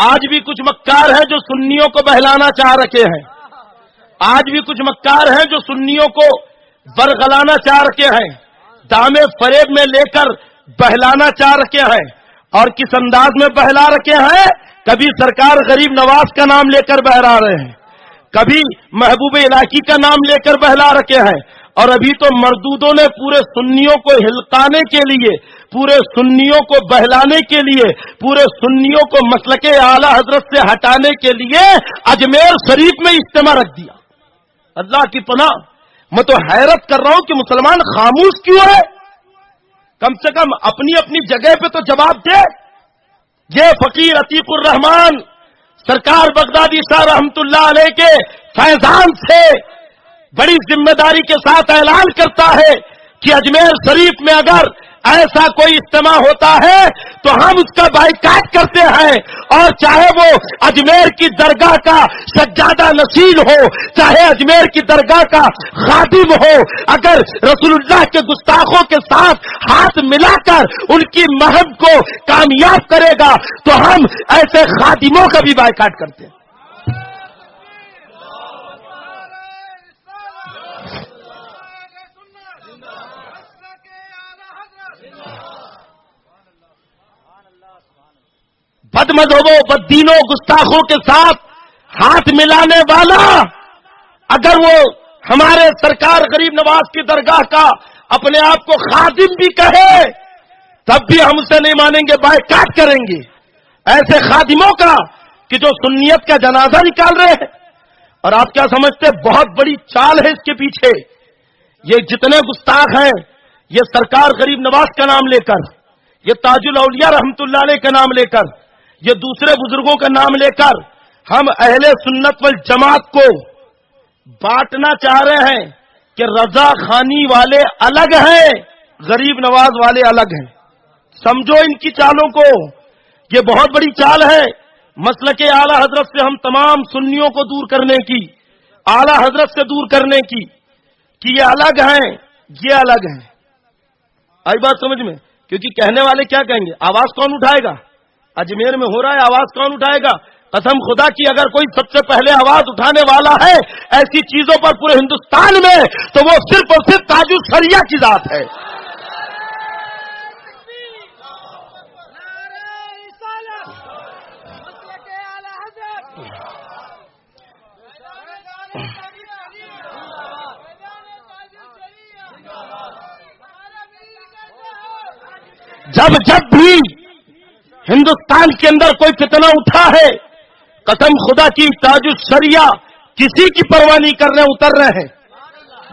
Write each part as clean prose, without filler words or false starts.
آج بھی کچھ مکار ہیں جو سنیوں کو بہلانا چاہ رکھے ہیں، آج بھی کچھ مکار ہیں جو سنیوں کو برگلانا چاہ رکھے ہیں، دامے فریب میں لے کر بہلانا چاہ رکھے ہیں، اور کس انداز میں بہلا رکھے ہیں؟ کبھی سرکار غریب نواز کا نام لے کر بہلا رہے ہیں، کبھی محبوب الہی کا نام لے کر بہلا رکھے ہیں، اور ابھی تو مردودوں نے پورے سنیوں کو ہلکانے کے لیے، پورے سنیوں کو بہلانے کے لیے، پورے سنیوں کو مسلک اعلی حضرت سے ہٹانے کے لیے اجمیر شریف میں اجتماع رکھ دیا۔ اللہ کی پناہ، میں تو حیرت کر رہا ہوں کہ مسلمان خاموش کیوں ہے؟ کم سے کم اپنی اپنی جگہ پہ تو جواب دے۔ یہ فقیر عتیق الرحمان سرکار بغدادی شاہ رحمت اللہ علیہ کے فیضان سے بڑی ذمہ داری کے ساتھ اعلان کرتا ہے کہ اجمیر شریف میں اگر ایسا کوئی اجتماع ہوتا ہے تو ہم اس کا بائیکاٹ کرتے ہیں، اور چاہے وہ اجمیر کی درگاہ کا سجادہ نشین ہو، چاہے اجمیر کی درگاہ کا خادم ہو، اگر رسول اللہ کے گستاخوں کے ساتھ ہاتھ ملا کر ان کی مہم کو کامیاب کرے گا تو ہم ایسے خادموں کا بھی بائیکاٹ کرتے ہیں۔ بد مذہبوں، بد دینوں، گستاخوں کے ساتھ ہاتھ ملانے والا اگر وہ ہمارے سرکار غریب نواز کی درگاہ کا اپنے آپ کو خادم بھی کہے تب بھی ہم اسے نہیں مانیں گے، بائیکاٹ کریں گے ایسے خادموں کا کہ جو سنیت کا جنازہ نکال رہے ہیں۔ اور آپ کیا سمجھتے؟ بہت بڑی چال ہے اس کے پیچھے۔ یہ جتنے گستاخ ہیں، یہ سرکار غریب نواز کا نام لے کر، یہ تاج الاولیاء رحمت اللہ علیہ کا نام لے کر، یہ دوسرے بزرگوں کا نام لے کر ہم اہل سنت والجماعت کو بانٹنا چاہ رہے ہیں کہ رضا خانی والے الگ ہیں، غریب نواز والے الگ ہیں۔ سمجھو ان کی چالوں کو، یہ بہت بڑی چال ہے مسلک اعلی حضرت سے ہم تمام سنیوں کو دور کرنے کی، اعلی حضرت سے دور کرنے کی، کہ یہ الگ ہیں، یہ الگ ہیں۔ آئی بات سمجھ میں؟ کیونکہ کہنے والے کیا کہیں گے؟ آواز کون اٹھائے گا؟ اجمیر میں ہو رہا ہے، آواز کون اٹھائے گا؟ قسم خدا کی اگر کوئی سب سے پہلے آواز اٹھانے والا ہے ایسی چیزوں پر پورے ہندوستان میں تو وہ صرف اور صرف تاج الشریعہ کی ذات ہے۔ جب بھی ہندوستان کے اندر کوئی فتنہ اٹھا ہے، قسم خدا کی تاج الشریعہ کسی کی پرواہ نہیں کرنے اتر رہے ہیں۔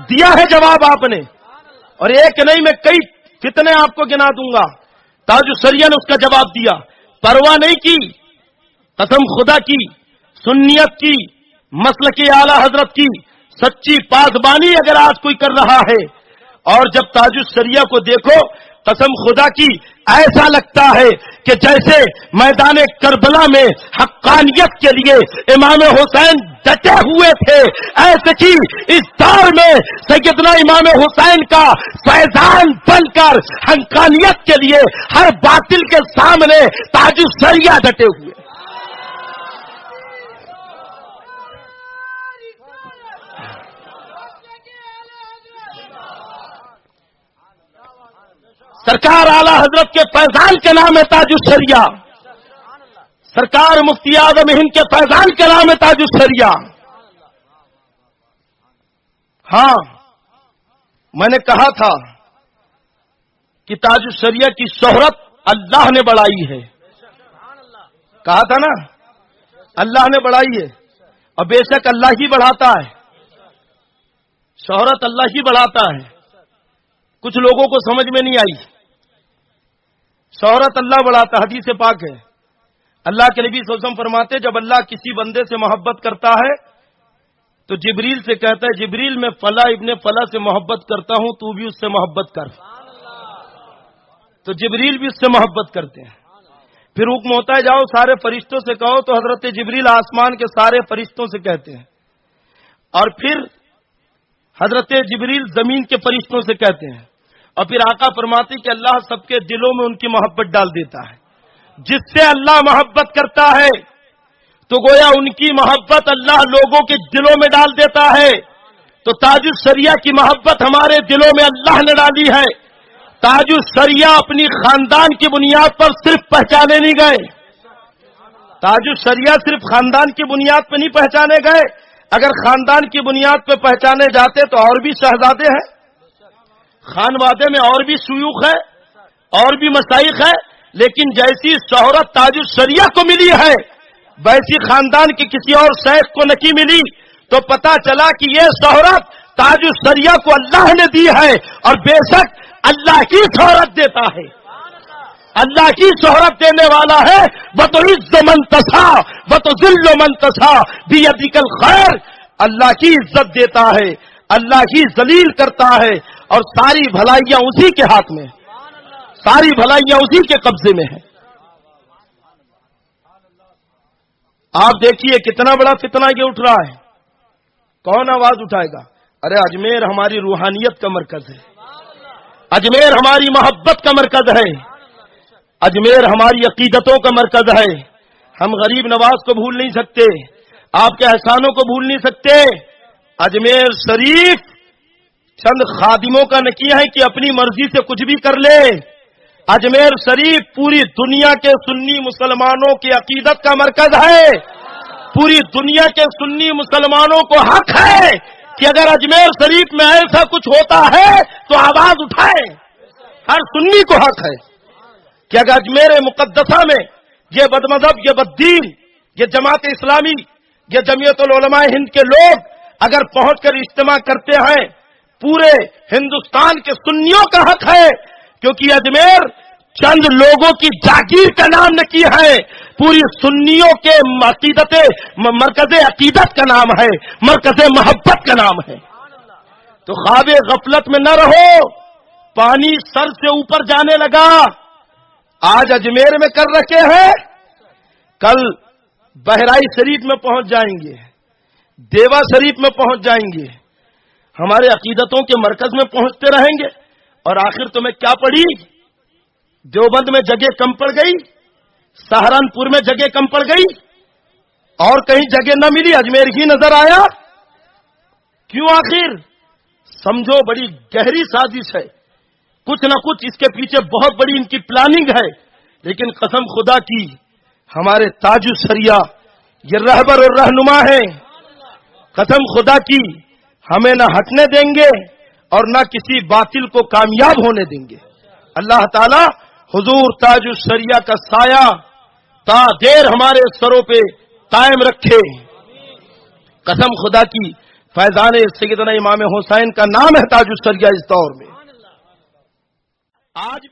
دیا ہے جواب آپ نے، اور ایک نہیں میں کئی فتنے آپ کو گنا دوں گا۔ تاج الشریعہ نے اس کا جواب دیا، پرواہ نہیں کی۔ قسم خدا کی، سنیت کی، مسلک اعلی حضرت کی سچی پاسبانی اگر آج کوئی کر رہا ہے، اور جب تاج الشریعہ کو دیکھو قسم خدا کی ایسا لگتا ہے کہ جیسے میدان کربلا میں حقانیت کے لیے امام حسین ڈٹے ہوئے تھے، ایسے کی اس دور میں سیدنا امام حسین کا فیضان بن کر حقانیت کے لیے ہر باطل کے سامنے تاج الشریعہ ڈٹے ہوئے۔ سرکار اعلی حضرت کے فیضان کا نام ہے تاج الشریعہ، سرکار مفتی اعظم ہند کے فیضان کا نام ہے تاج الشریعہ۔ ہاں، میں نے کہا تھا کہ تاج الشریعہ کی شہرت اللہ نے بڑھائی ہے، کہا تھا نا، اللہ نے بڑھائی ہے، اور بے شک اللہ ہی بڑھاتا ہے، شہرت اللہ ہی بڑھاتا ہے۔ کچھ لوگوں کو سمجھ میں نہیں آئی، شہرت اللہ بڑھاتا، حدیث پاک ہے۔ اللہ کے نبی صلی اللہ علیہ وسلم فرماتے جب اللہ کسی بندے سے محبت کرتا ہے تو جبریل سے کہتا ہے جبریل میں فلاں ابن فلاں سے محبت کرتا ہوں، تو بھی اس سے محبت کر۔ تو جبریل بھی اس سے محبت کرتے ہیں۔ پھر حکم ہوتا ہے جاؤ سارے فرشتوں سے کہو، تو حضرت جبریل آسمان کے سارے فرشتوں سے کہتے ہیں، اور پھر حضرت جبریل زمین کے فرشتوں سے کہتے ہیں، اور پھر آقا فرماتے کہ اللہ سب کے دلوں میں ان کی محبت ڈال دیتا ہے۔ جس سے اللہ محبت کرتا ہے تو گویا ان کی محبت اللہ لوگوں کے دلوں میں ڈال دیتا ہے. تو تاج الشریعہ کی محبت ہمارے دلوں میں اللہ نے ڈالی ہے. تاج الشریعہ اپنی خاندان کی بنیاد پر صرف پہچانے نہیں گئے. تاج الشریعہ صرف خاندان کی بنیاد پہ نہیں پہچانے گئے. اگر خاندان کی بنیاد پہ پہچانے جاتے تو اور بھی شہزادے ہیں, خانوادے میں اور بھی شیوخ ہے, اور بھی مشائخ ہے, لیکن جیسی شہرت تاج الشریعہ کو ملی ہے ویسی خاندان کے کسی اور شیخ کو نہیں ملی. تو پتا چلا کہ یہ شہرت تاج الشریعہ کو اللہ نے دی ہے, اور بے شک اللہ کی شہرت دیتا ہے, اللہ کی شہرت دینے والا ہے. وَتُعِزُّ مَن تَشَاءُ وَتُذِلُّ مَن تَشَاءُ بِيَدِكَ الْخَيْرُ. اللہ کی عزت دیتا ہے, اللہ کی ذلیل کرتا ہے, اور ساری بھلائیاں اسی کے ہاتھ میں, ساری بھلائیاں اسی کے قبضے میں ہیں. آپ دیکھیے کتنا بڑا فتنہ یہ اٹھ رہا ہے. کون آواز اٹھائے گا؟ ارے اجمیر ہماری روحانیت کا مرکز ہے, اجمیر ہماری محبت کا مرکز ہے, اجمیر ہماری عقیدتوں کا مرکز ہے. ہم غریب نواز کو بھول نہیں سکتے, آپ کے احسانوں کو بھول نہیں سکتے. اجمیر شریف چند خادموں کا نکیہ ہے کہ اپنی مرضی سے کچھ بھی کر لے. اجمیر شریف پوری دنیا کے سنی مسلمانوں کی عقیدت کا مرکز ہے. پوری دنیا کے سنی مسلمانوں کو حق ہے کہ اگر اجمیر شریف میں ایسا کچھ ہوتا ہے تو آواز اٹھائے. ہر سنی کو حق ہے کہ اگر اجمیر مقدسہ میں یہ بد مذہب, یہ بددین, یہ جماعت اسلامی, یہ جمعیت العلماء ہند کے لوگ اگر پہنچ کر اجتماع کرتے ہیں, پورے ہندوستان کے سنیوں کا حق ہے, کیونکہ اجمیر چند لوگوں کی جاگیر کا نام نہیں ہے, پوری سنیوں کے مرکز عقیدت کا نام ہے, مرکز محبت کا نام ہے. تو خواب غفلت میں نہ رہو. پانی سر سے اوپر جانے لگا. آج اجمیر میں کر رکھے ہیں, کل بہرائی شریف میں پہنچ جائیں گے, دیوا شریف میں پہنچ جائیں گے, ہمارے عقیدتوں کے مرکز میں پہنچتے رہیں گے. اور آخر تمہیں کیا پڑی؟ دیوبند میں جگہ کم پڑ گئی, سہارنپور میں جگہ کم پڑ گئی, اور کہیں جگہ نہ ملی, اجمیر ہی نظر آیا. کیوں؟ آخر سمجھو بڑی گہری سازش ہے, کچھ نہ کچھ اس کے پیچھے بہت بڑی ان کی پلاننگ ہے. لیکن قسم خدا کی ہمارے تاج الشریعہ یہ رہبر اور رہنما ہے. قسم خدا کی ہمیں نہ ہٹنے دیں گے اور نہ کسی باطل کو کامیاب ہونے دیں گے. اللہ تعالی حضور تاج الشریعہ کا سایہ تا دیر ہمارے سروں پہ قائم رکھے. قسم خدا کی فیضان سیدنا امام حسین کا نام ہے تاج الشریعہ اس دور میں. آج